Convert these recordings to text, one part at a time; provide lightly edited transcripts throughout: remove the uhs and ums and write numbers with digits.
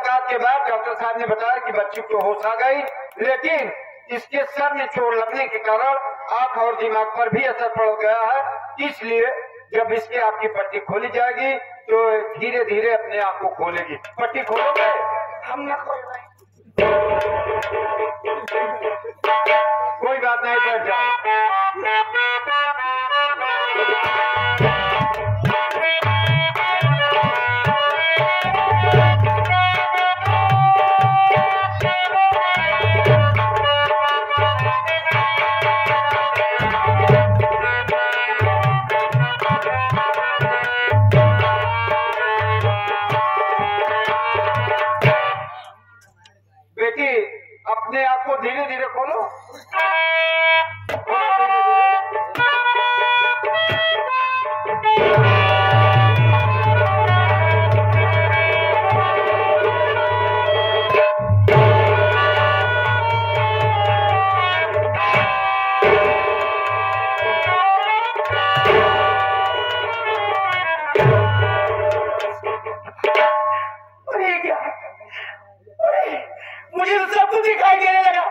मुलाकात के बाद डॉक्टर साहब ने बताया कि बच्ची को होश आ गई, लेकिन इसके सर में चोट लगने के कारण आंख और दिमाग पर भी असर पड़ गया है। इसलिए जब इसके आपकी पट्टी खोली जाएगी तो धीरे धीरे अपने आप को खोलेगी। पट्टी खोलोगे? हम न खोल रहे। कोई बात नहीं, बैठ जाओ। बेटी अपने आप को धीरे धीरे खोलो। मुझे तो सब कुछ दिखाई देने लगा,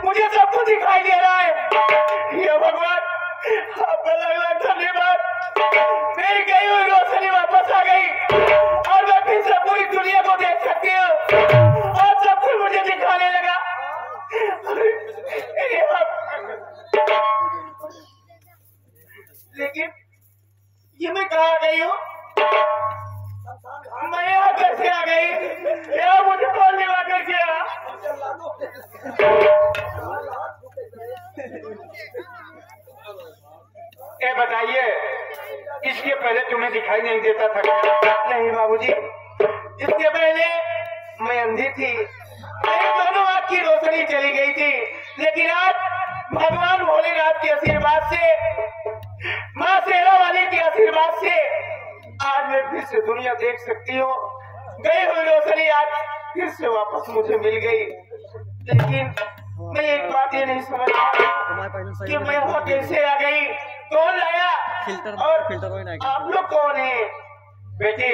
मुझे सब कुछ दिखाई दे रहा है। ये भगवान आपका लाख लाख धन्यवाद। मेरी गई हुई रोशनी वापस आ गई और मैं फिर से पूरी दुनिया को देख सकती हूँ और सब कुछ मुझे दिखाने लगा। लेकिन ये मैं कहाँ गई हूँ? मैं यहाँ कैसे आ गई? यहाँ मुझे कौन लेवा कर गया? ए बताइए, इसके पहले तुम्हें दिखाई नहीं देता था क्या? नहीं बाबूजी, इसके पहले मैं अंधी थी, मेरी दोनों आँख की रोशनी चली गई थी, लेकिन आज भगवान भोलेनाथ के आशीर्वाद से, माँ शेरा वाली के आशीर्वाद से आज मैं फिर से दुनिया देख सकती हूँ। गई हुई रोशनी आज फिर से वापस मुझे मिल गई। लेकिन मैं एक बात ये नहीं समझ पाया कि मैं वहाँ कैसे आ गई, कौन लाया और आप लोग कौन है? बेटी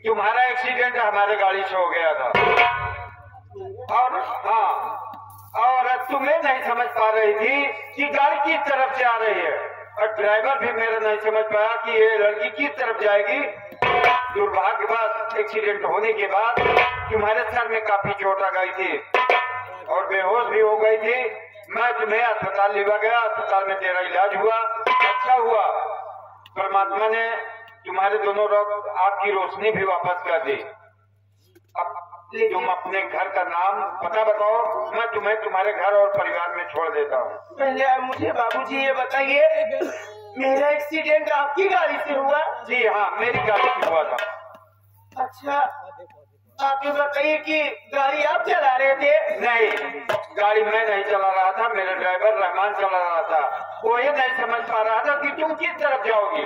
तुम्हारा एक्सीडेंट हमारे गाड़ी से हो गया था और हाँ, और तुम्हें नहीं समझ पा रही थी कि गाड़ी किस तरफ से आ रही है और ड्राइवर भी मेरा नहीं समझ पाया कि ये लड़की किस तरफ जाएगी। दुर्भाग्यवश एक्सीडेंट होने के बाद तुम्हारे सर में काफी चोट आ गई थी और बेहोश भी हो गई थी। मैं तुम्हें अस्पताल लेवा गया, अस्पताल में तेरा इलाज हुआ, अच्छा हुआ। परमात्मा ने तुम्हारे दोनों आँख की रोशनी भी वापस कर दी। अब तुम अपने घर का नाम पता बताओ, मैं तुम्हें तुम्हारे घर और परिवार में छोड़ देता हूँ। पहले मुझे बाबूजी ये बताइए, मेरा एक्सीडेंट आपकी गाड़ी से हुआ? जी हाँ, मेरी गाड़ी से हुआ था। अच्छा, आप ये बताइए कि गाड़ी आप चला रहे थे? नहीं, गाड़ी मैं नहीं चला रहा था, मेरा ड्राइवर रहमान चला रहा था। वो ये नहीं समझ पा रहा था कि तुम किस तरफ जाओगी।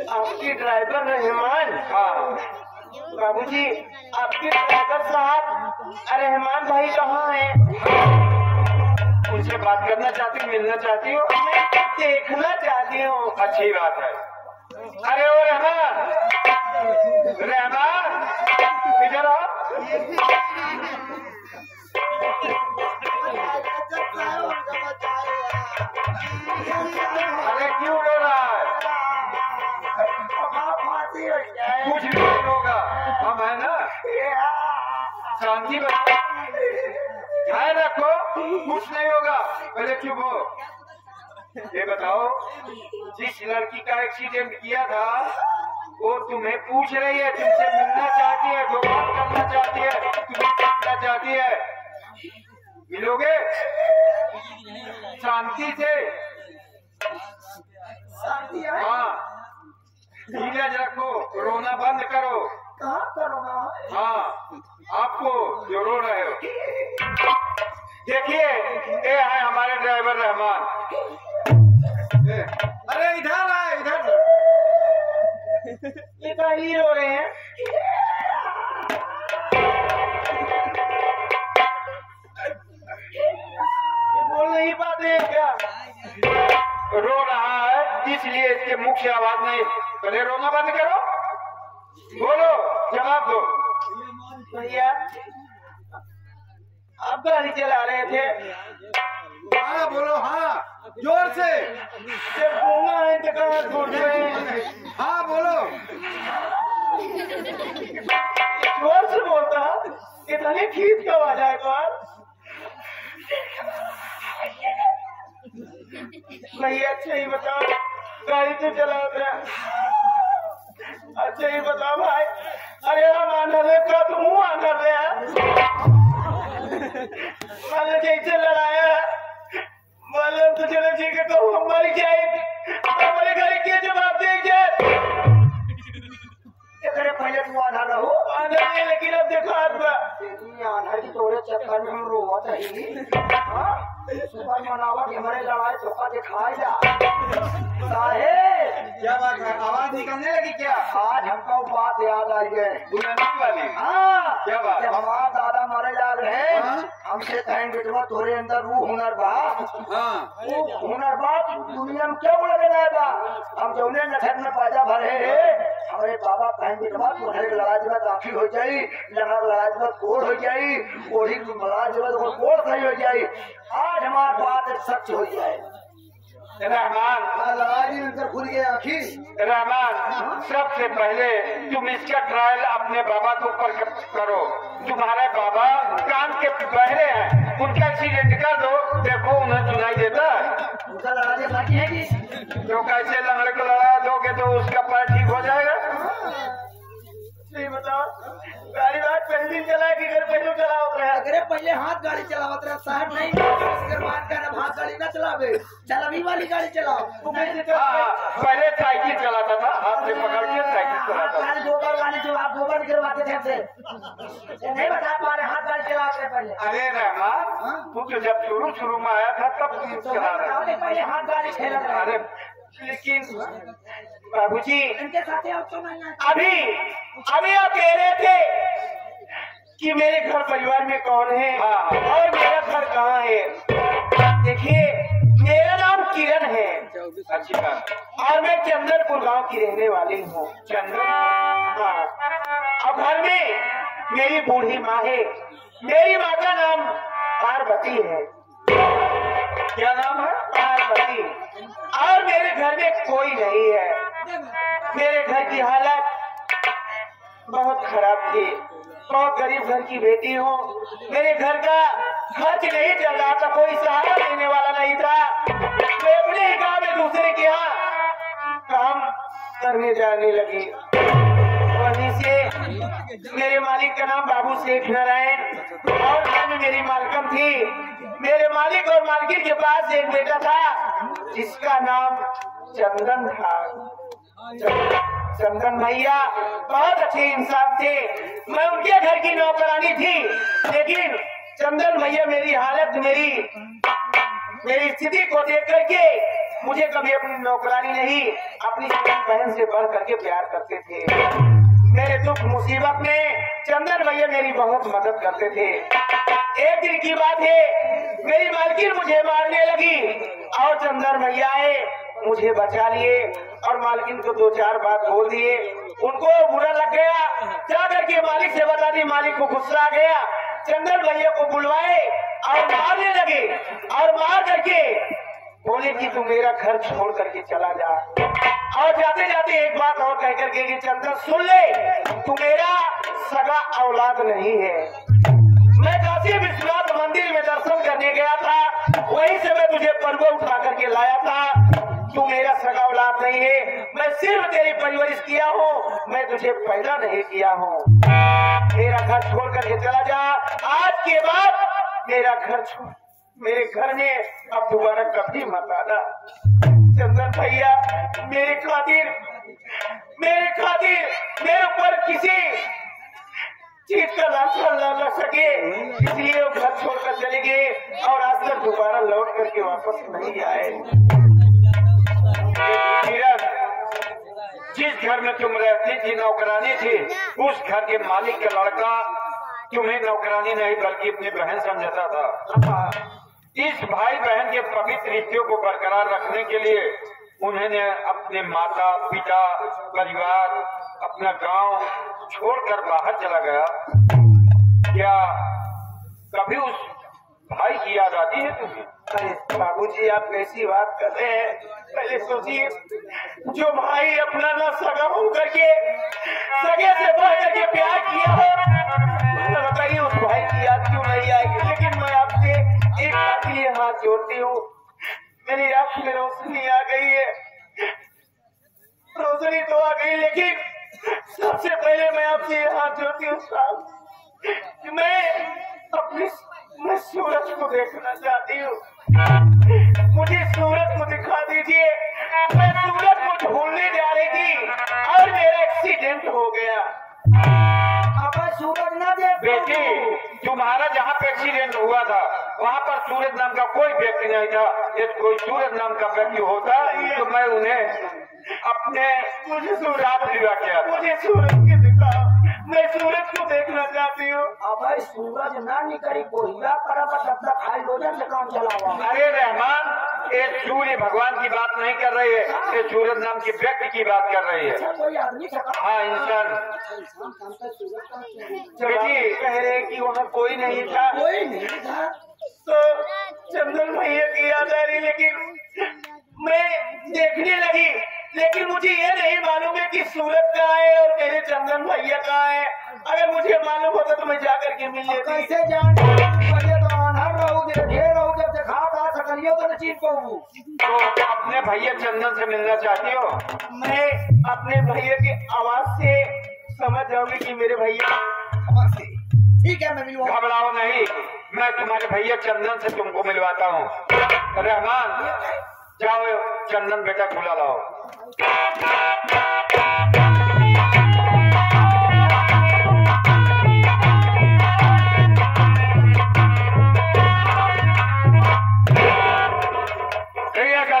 आपकी ड्राइवर रहमान? हाँ बाबूजी, आपके ड्राइवर साहब रहमान भाई कहाँ हैं? उनसे बात करना चाहती हो, मिलना चाहती हो? मैं देखना चाहती हूँ। अच्छी बात है। अरे ओ रहमान, रहमान इधर आओ। अरे क्यों रो रहा है? कुछ भी नहीं होगा, हम है ना। शांति ध्यान रखो, कुछ नहीं होगा। पहले चुप हो। ये बताओ, जिस लड़की का एक्सीडेंट किया था वो तुम्हें पूछ रही है, तुमसे मिलना चाहती है, जो बात करना चाहती है, तुम्हें मिलना चाहती है, मिलोगे? शांति से। हाँ, धीरज रखो, रोना बंद करो। कहाँ पर रोना? हाँ, आपको जो रो रहे हो। देखिए, ये है हमारे ड्राइवर रहमान। अरे इधर आ, इधर। ये कहीं रो रहे हैं? बोल नहीं पाते हैं क्या? रो रहा है इसलिए इसके मुख से आवाज नहीं। पहले रोना बंद करो, बोलो, जवाब दो। भैया आप गाड़ी चला रहे थे? हाँ बोलो, हाँ जोर से। जब घूमा है तो कहाँ घूम रहे हैं? हाँ बोलो। जोर से बोलता, इतनी खींच का आवाज है कौन? भैया अच्छा ही बताओ, गाड़ी तो चला रहा। अच्छा ही बताओ भाई। अरे हम आंधर है का तुम मुँह आंधर रहे मैंने जैसे लड़ाया बोले तो चलो ठीक है, कहूँ हम मर जाए हमारे घर के जवाब दे जाए। पहले तू आधा रहो आंधर नहीं, लेकिन अब देखो आत्मा आधा की तोड़े चक्कर में हम रोवत है। सुपर मनावट हमारे लड़ाई चौका दिखाई जा साहेब। क्या बात है, आवाज निकलने लगी क्या? आज हमको बात याद आई है दुल्हन वाली। हाँ क्या बात? जब हमारा दादा मारे जा रहे हैं हाँ? हमसे कहें बेटवा तोरे अंदर वो हुनर बा, हाँ वो हुनर बा दुनिया में क्या बोला गया बा। हम जौने नखर में पैदा भरे है हमारे बाबा कहें बेटवा तुम्हारे लड़ाई जब काफी हो जाई, लड़ा लड़ाई जब कोड़ हो जाई, कोड़ी लड़ाई जब कोड़ सही हो जाई। आज हमारी बात सच हो जाए। रहमान, लड़ाई अंदर खुल गया आखिर। रहमान, सबसे पहले तुम इसका ट्रायल अपने बाबा के ऊपर करो। तुम्हारे बाबा कान के बहरे हैं, उनका एक्सीडेंट कर दो, देखो उन्हें सुनाई देता है। उनका लड़ाई बाकी है कि जो कैसे लंगड़े को लड़ा दोगे तो उसका पैर ठीक हो जाएगा। नहीं बताओ, गाड़ी बात पहले दिन चला कि घर पहले चला होता है? अरे पहले हाथ गाड़ी चलावत रहा साहब, नहीं अगर बात कर हाथ गाड़ी ना चलावे, चलावी वाली गाड़ी चलाओ। पहले साइकिल चलाता था, हाथ से पकड़ के साइकिल चलाता था। गोबर वाली जो आप गोबर गिरवाते थे हमसे नहीं बता पा रहे, हाथ गाड़ी चलाते पहले। अरे रहमान, तू तो जब शुरू में आया था तब चला रहा था। पहले हाथ गाड़ी खेला था। अरे लेकिन बाबूजी इनके साथ आप तो नहीं अभी आप कह रहे थे कि मेरे घर परिवार में कौन है और मेरा घर कहाँ है। देखिए मेरा नाम किरण है। अच्छी बात। और मैं चंदनपुर गांव की रहने वाली हूँ। चंदन, हाँ। और घर में मेरी बूढ़ी माँ है। मेरी माँ का नाम पार्वती है। क्या नाम है? पार्वती। और मेरे घर में कोई नहीं है। मेरे घर की हालत बहुत खराब थी, बहुत गरीब घर की बेटी हूँ। मेरे घर का खर्च नहीं चल रहा था, कोई सहारा देने वाला नहीं था। मैं अपने ही गाँव में दूसरे के यहाँ काम करने जाने लगी। वहीं से मेरे मालिक का नाम बाबू शेख नारायण और घर में मेरी मालकम थी। मेरे मालिक और मालकिन के पास एक बेटा था जिसका नाम चंदन था। चंदन भैया बहुत अच्छे इंसान थे। मैं उनके घर की नौकरानी थी, लेकिन चंदन भैया मेरी हालत मेरी स्थिति को देख करके मुझे कभी अपनी नौकरानी नहीं, अपनी बहन से बढ़ करके प्यार करते थे। मेरे दुख मुसीबत में चंदन भैया मेरी बहुत मदद करते थे। एक दिन की बात है, मेरी मालकिन मुझे मारने लगी और चंदन भैया आए, मुझे बचा लिए और मालकिन को दो चार बात बोल दिए। उनको बुरा लग गया, जा करके मालिक से बता दी। मालिक को गुस्सा आ गया, चंदन भैया को बुलवाए और मारने लगे और मार करके बोले कि तू मेरा घर छोड़ करके चला जा। और जाते जाते एक बात और कह करके कि चंदन सुन ले, तू मेरा सगा औलाद नहीं है। मैं काशी विश्वनाथ मंदिर में दर्शन करने गया था, वहीं से मैं तुझे पर्वत उठा करके लाया था। तू मेरा सगा औलाद नहीं है, मैं सिर्फ तेरी परवरिश किया हूँ, मैं तुझे पैदा नहीं किया हूँ। मेरा घर छोड़ करके चला जा। आज के बाद मेरा घर छोड़, मेरे घर में अब दोबारा कभी मत आना। चंदन भैया मेरे खातिर मेरे ऊपर किसी चीज का लाशा न लग सके, इसलिए वो घर छोड़कर चले गए और आज तक दोबारा लौट करके वापस नहीं आए। जिस घर में तुम रहती थी, नौकरानी थी, उस घर के मालिक का लड़का तुम्हें नौकरानी नहीं बल्कि अपनी बहन समझता था। इस भाई बहन के पवित्र रिश्तों को बरकरार रखने के लिए उन्होंने अपने माता पिता परिवार अपना गांव छोड़कर बाहर चला गया। क्या कभी उस भाई की याद आती है तुम्हें? अरे बाबूजी, आप कैसी बात कर रहे हैं? पहले सोचिए, जो भाई अपना ना सगा हो करके सगे से बढ़ करके प्यार किया हो, तो बताइए उस भाई की याद क्यों नहीं आएगी? लेकिन मैं आपसे एक बात के लिए हाथ जोड़ती हूँ, मेरी आंख में रोशनी आ गई है, रोशनी तो आ गई, लेकिन सबसे पहले मैं आपसे ये हाथ जोड़ती हूँ साहब कि मैं सूरज को देखना चाहती हूँ। मुझे सूरज को दिखा दीजिए। मैं सूरज को ढूंढने जा रही थी और मेरा एक्सीडेंट हो गया। अब सूरज ना देख बेटी, तुम्हारा जहाँ पे एक्सीडेंट हुआ था वहाँ पर सूरज नाम का कोई व्यक्ति नहीं था। यदि कोई सूरज नाम का व्यक्ति होता तो मैं उन्हें अपने मुझे साथ लिवा किया था। मुझे सूरज के दिखा, मैं सूरज को देखना चाहती हूँ। अब सूरज ना निकली कोहिला करा तब तक हाइड्रोजन से काम चलावा। अरे रहमान, ये सूर्य भगवान की बात नहीं कर रही है, ये सूरज नाम के व्यक्ति की बात कर रही है। अच्छा, कोई आदमी सका हाँ, इंसान। बेटी कह रहे कि वहाँ कोई नहीं था, कोई नहीं था। तो चंदन भैया की याद आ रही, लेकिन मैं देखने लगी, लेकिन मुझे ये नहीं मालूम है कि सूरज कहाँ है और मेरे चंदन भैया कहाँ है। अगर मुझे मालूम होता तो मैं जाकर के मिल लेती। कैसे जान तो अनहर रहोगे, ढेर रहोगे, जब देखा था सकलियो तो न चीज पाऊँ। तो अपने भैया चंदन से मिलना चाहती हो? मैं अपने भैया की आवाज से समझ जाऊंगी कि मेरे भैया। ठीक है, मैं मिलवा। घबराओ नहीं, मैं तुम्हारे भैया चंदन से तुमको मिलवाता हूँ। रहमान, जाओ चंदन बेटा बुला लाओ।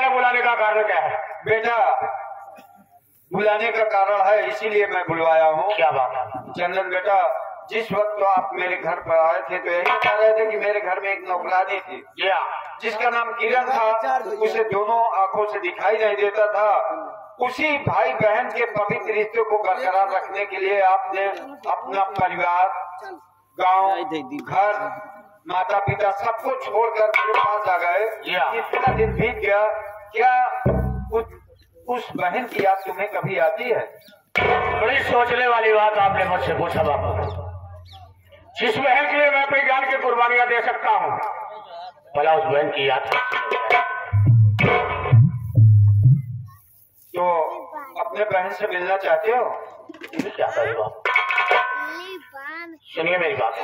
बुलाने का कारण क्या है? बेटा, बुलाने का कारण है, इसीलिए मैं बुलवाया हूँ। क्या बात है? चंदन बेटा, जिस वक्त तो आप मेरे घर पर आए थे तो यही कह रहे थे कि मेरे घर में एक नौकरानी थी जिसका नाम किरण था। उसे दोनों आंखों से दिखाई नहीं देता था। उसी भाई बहन के पवित्र रिश्ते को बरकरार रखने के लिए आपने अपना परिवार, गांव, घर, माता पिता सबको छोड़कर मेरे पास आ गए। इतना दिन बीत गया, क्या उस बहन की याद तुम्हें कभी आती है? बड़ी सोचने वाली बात आपने मुझसे पूछा बाबू। जिस बहन के लिए मैं अपनी जान की कुर्बानियां दे सकता हूँ, भला उस बहन की याद। तो अपने बहन से मिलना चाहते हो? क्या कही बात? सुनिए मेरी बात।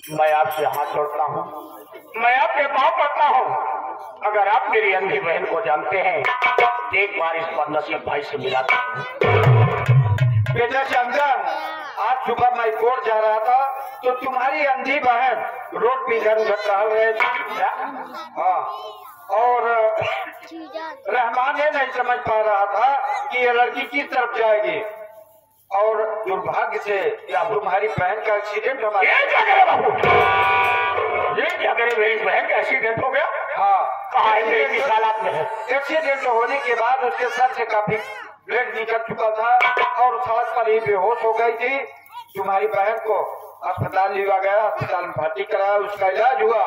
मैं आपसे हाथ जोड़ता हूँ, मैं आपके पाँव पड़ता हूँ। अगर आप मेरी अंधी बहन को जानते हैं, एक बार इस पर नसीब भाई से मिला। बेटा चंदन, आज सुबह मैं कोर्ट जा रहा था तो तुम्हारी अंधी बहन रोड पे इधर उधर टहल रहे थे। हाँ, और रहमान ये नहीं समझ पा रहा था कि ये लड़की किस तरफ जाएगी, और दुर्भाग्य से या तुम्हारी बहन का एक्सीडेंट हमारे। ये क्या करे, मेरी बहन का एक्सीडेंट हो गया? हाँ, कहाँ है मेरी हालात में है? एक्सीडेंट होने के बाद उसके सर से काफी ब्लड निकल चुका था और सड़क पर ही बेहोश हो गई थी। तुम्हारी बहन को अस्पताल लिया गया, अस्पताल में भर्ती कराया, उसका इलाज हुआ।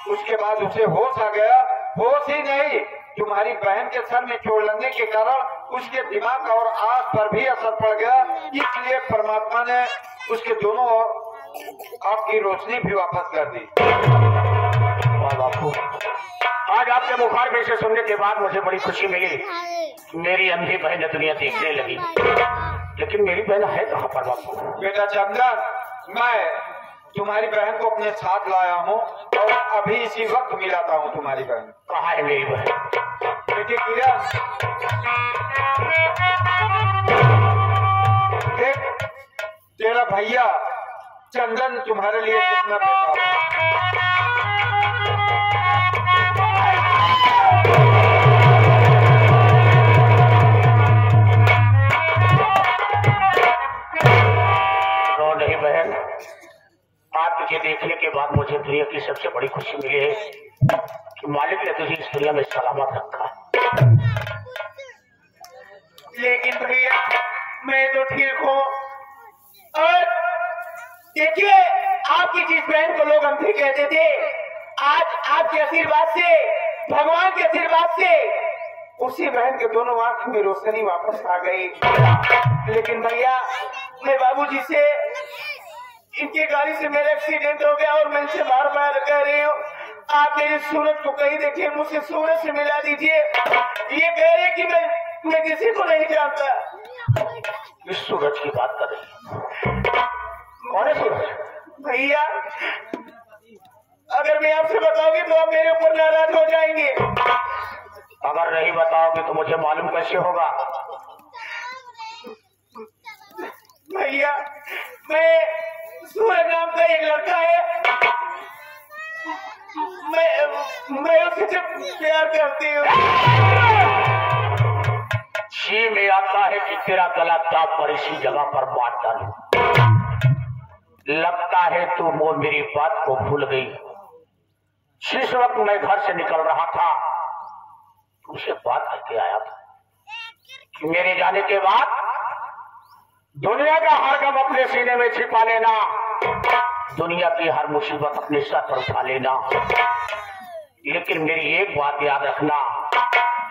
उसके बाद उसे होश आ गया। होश ही नहीं, तुम्हारी बहन के सर में चोट लगने के कारण उसके दिमाग और आंख पर भी असर पड़ गया, इसलिए परमात्मा ने उसके दोनों आंख की रोशनी भी वापस कर दी। बापू, आज आपके मुखारबिंद से सुनने के बाद मुझे बड़ी खुशी मिली। मेरी अंधी बहन दुनिया देखने लगी, लेकिन मेरी बहन है कहाँ पर बापू? बेटा चंदन, मैं तुम्हारी बहन को अपने साथ लाया हूँ और अभी इसी वक्त मिलाता हूँ तुम्हारी बहन। कहाँ है मेरी बहन? बेटी किरण, देख तेरा भैया चंदन तुम्हारे लिए कितना बेकार है। रो नहीं बहन, आप तुझे देखने के बाद मुझे दुनिया की सबसे बड़ी खुशी मिली है कि मालिक ने तुझे इस दुनिया में सलामत रखा। लेकिन भैया मैं तो ठीक हूँ, और देखिए आपकी जिस बहन को लोग अंधी कहते थे, आज आपके आशीर्वाद से, भगवान के आशीर्वाद से उसी बहन के दोनों आंख में रोशनी वापस आ गई। लेकिन भैया मैं बाबूजी से, इनकी गाड़ी से मेरा एक्सीडेंट हो गया और मैं इनसे बार बार कह रही हूँ आप मेरी सूरज को कहीं देखिए, मुझे सूरज से मिला दीजिए। ये कह रहे कि मैं किसी को नहीं जानता। इस सूरज की बात कर रही है? कौन है सूरज? भैया अगर मैं आपसे बताऊंगी तो आप मेरे ऊपर नाराज हो जाएंगे। अगर नहीं बताओगे तो मुझे मालूम कैसे होगा? भैया मैं, सूरज नाम का एक लड़का है, मैं उससे जब प्यार करती हूँ। जी में आता है कि तेरा गला दाब पर इसी जगह पर बात डालूं। लगता है तू वो मेरी बात को भूल गई। जिस वक्त मैं घर से निकल रहा था उसे बात करके आया था कि मेरे जाने के बाद दुनिया का हर गम अपने सीने में छिपा लेना, दुनिया की हर मुसीबत अपने सर पर उठा लेना, लेकिन मेरी एक बात याद रखना,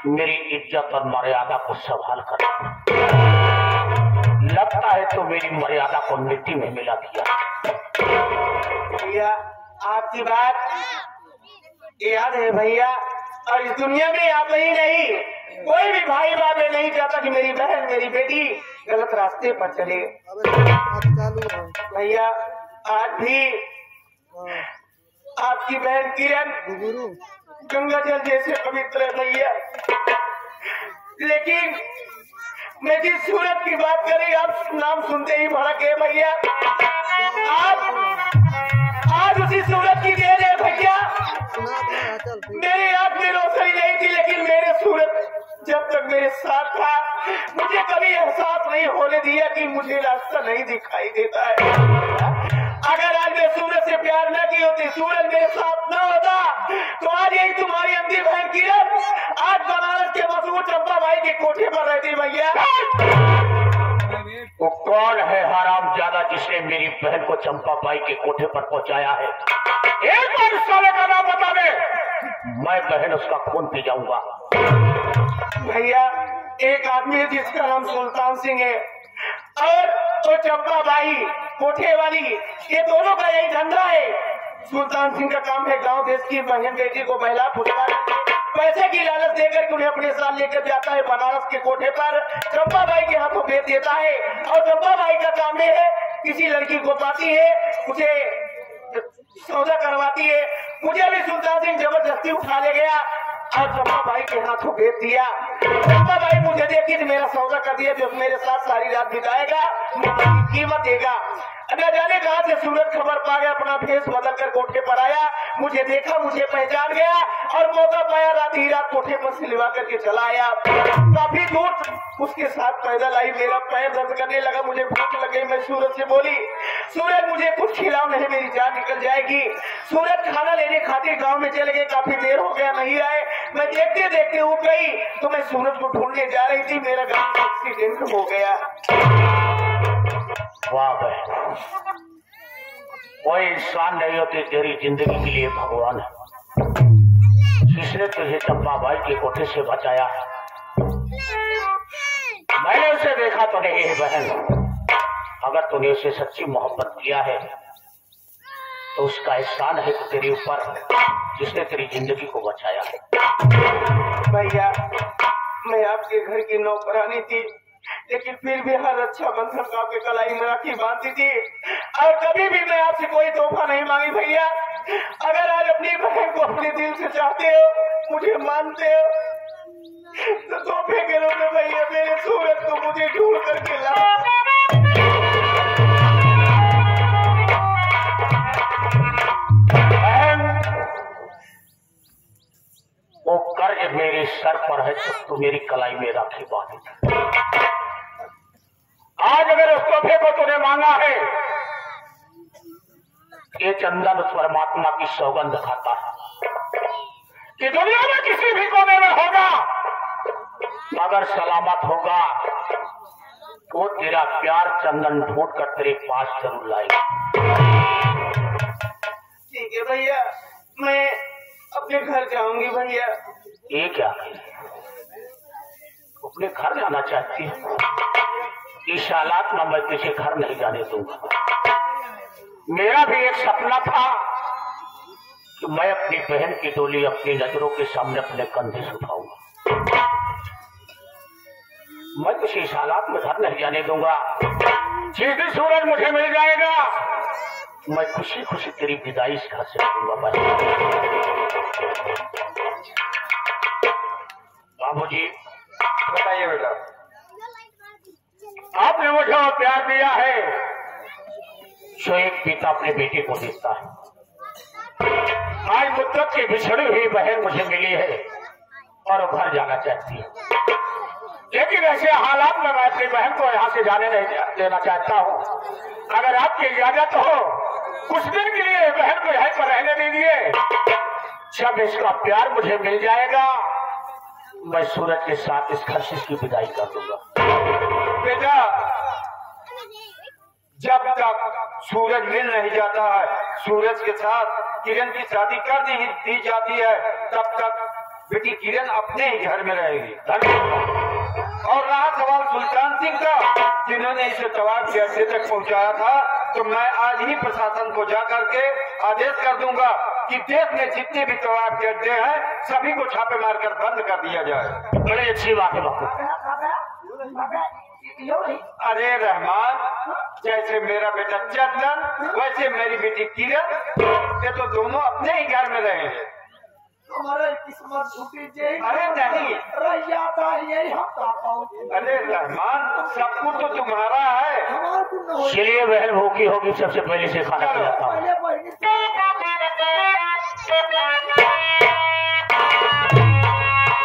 मेरी इज्जत और मर्यादा को संभाल कर। लगता है तो मेरी मर्यादा को मिट्टी में मिला दिया। भैया आपकी बात याद है भैया, और इस दुनिया में आप ही नहीं, कोई भी भाई बाप नहीं चाहता कि मेरी बहन, मेरी बेटी गलत रास्ते पर चले। भैया आज भी आपकी बहन किरण गंगा जल जैसे पवित्र है भैया, लेकिन मैं जिस सूरज की बात करी आप नाम सुनते ही भड़क गए भैया। आज उसी सूरज की देर है भैया। मेरी आंख में रोशनी नहीं थी, लेकिन मेरे सूरज जब तक मेरे साथ था मुझे कभी एहसास नहीं होने दिया कि मुझे रास्ता नहीं दिखाई देता है। अगर आज मैं सूरज से प्यार न की होती, सूरज मेरे साथ न होता, तो आज यही तुम्हारी अंधी बहन किरण आज बनारस के मशहूर चंपा भाई के कोठे पर रहती भैया। वो कौन है हरामजादा जिसने मेरी बहन को चंपा बाई के कोठे पर पहुंचाया है? एक बार साले का नाम बता दे, मैं बहन उसका खून पी जाऊंगा। भैया एक आदमी है जिसका नाम सुल्तान सिंह है, और तो चंपा बाई कोठे वाली, ये दोनों का यही धंधा है। सुल्तान सिंह का काम है गांव देश की बहन बेटी को बहला फुसला पैसे की लालच देकर के उन्हें अपने साथ लेकर जाता है बनारस के कोठे पर, चंपा बाई के हाथों बेच देता है। और चंपा बाई का काम है किसी लड़की को पाती है, उसे सौदा करवाती है। मुझे भी सुल्तान सिंह जबरदस्ती उठा ले गया और चंपा बाई के हाथों बेच दिया। चंपा बाई मुझे देखी तो मेरा सौदा कर दिया, जो मेरे साथ सारी रात बिताएगा कीमत देगा। न जाने कहां से सूरज खबर पा गया, अपना भेष बदल कर कोठे पर आया, मुझे देखा, मुझे पहचान गया और मौका पाया रात ही रात कोठे पर से लिवा करके चला आया। काफी दूर उसके साथ पैदल आई, मेरा पैर दर्द करने लगा, मुझे भूख लग गई। मैं सूरज से बोली, सूरज मुझे कुछ खिलाओ नहीं मेरी जान निकल जाएगी। सूरज खाना लेने खातिर गांव में चले गए, काफी देर हो गया नहीं आए। मैं देखते देखते उठ गई तो मैं सूरज को ढूंढने जा रही थी, मेरा गांव में एक्सीडेंट हो गया। वाह बहन, कोई इंसान नहीं होती तेरी जिंदगी के लिए भगवान है, जिसने तुझे चंपा बाई के कोठे से बचाया। देखा तो नहीं है बहन। अगर तूने उसे सच्ची मोहब्बत किया है तो उसका एहसान है तेरे ऊपर जिसने तेरी जिंदगी को बचाया है। भैया मैं आपके घर की नौकरानी थी, लेकिन फिर भी हर अच्छा बंधन को आपके कलाई में राखी बांधती थी और कभी भी मैं आपसे कोई तोहफा नहीं मांगी। भैया अगर आज अपनी बहन को अपने दिल से चाहते हो, मुझे मानते हो, तो तोहफे के रूप में भैया मेरे सूरज को मुझे ढूंढ करके ला। वो कर्ज मेरे सर पर है तो तू मेरी कलाई में राखी बांधे। आज अगर उस तोहफे को तूने मांगा है, ये चंदन उस परमात्मा की सौगंध खाता है कि दुनिया में किसी भी कोने में होगा, अगर सलामत होगा वो तेरा प्यार चंदन ढूंढ कर तेरे पास जरूर लाएगा। ठीक है भैया, मैं अपने घर जाऊंगी। भैया ये क्या है, अपने घर जाना चाहती है? इस हालात में मैं तुझे घर नहीं जाने दूंगा। मेरा भी एक सपना था कि मैं अपनी बहन की डोली अपनी नजरों के सामने अपने कंधे से उठाऊंगा। मैं तुझे इस हालात में घर नहीं जाने दूंगा। जिस दिन सूरज मुझे मिल जाएगा मैं खुशी खुशी तेरी विदाई इस घर से करूंगा। बाबूजी बताइए बेटा। आपने मुझे वो प्यार दिया है जो एक पिता अपने बेटे को देता है। आज मुद्दत की बिछड़ी हुई बहन मुझे मिली है और वो घर जाना चाहती है, लेकिन ऐसे हालात में मैं अपनी बहन को यहाँ से जाने नहीं देना चाहता हूँ। अगर आपकी इजाजत हो कुछ दिन के लिए बहन को यहीं पर रहने दीजिए। जब इसका प्यार मुझे मिल जाएगा मैं सूरज के साथ इस घर से इसकी विदाई कर दूंगा। बेटा जब तक सूरज मिल नहीं जाता है, सूरज के साथ किरण की शादी कर नहीं दी जाती है, तब तक बेटी किरण अपने ही घर में रहेगी। और रहा सवाल सुल्तान सिंह का, जिन्होंने इसे तवाब के अड्डे तक पहुंचाया था, तो मैं आज ही प्रशासन को जा करके आदेश कर दूंगा कि देश में जितने भी तवाब के अड्डे हैं सभी को छापे मारकर बंद कर दिया जाए। बड़ी अच्छी बात है बापू। अरे रहमान, जैसे मेरा बेटा चंदन वैसे मेरी बेटी किरण, ये तो दोनों अपने ही घर में रहेंगे। हमारा किस्मत झूठी जे। अरे नहीं, रैयाता यही हम कहता हूँ। अरे रहमान सब कुछ तो तुम्हारा है। हमारा कुछ न हो। चलिए बहन भूखी होगी, सबसे पहले से खाना खिलाता हूँ। पहले बहनी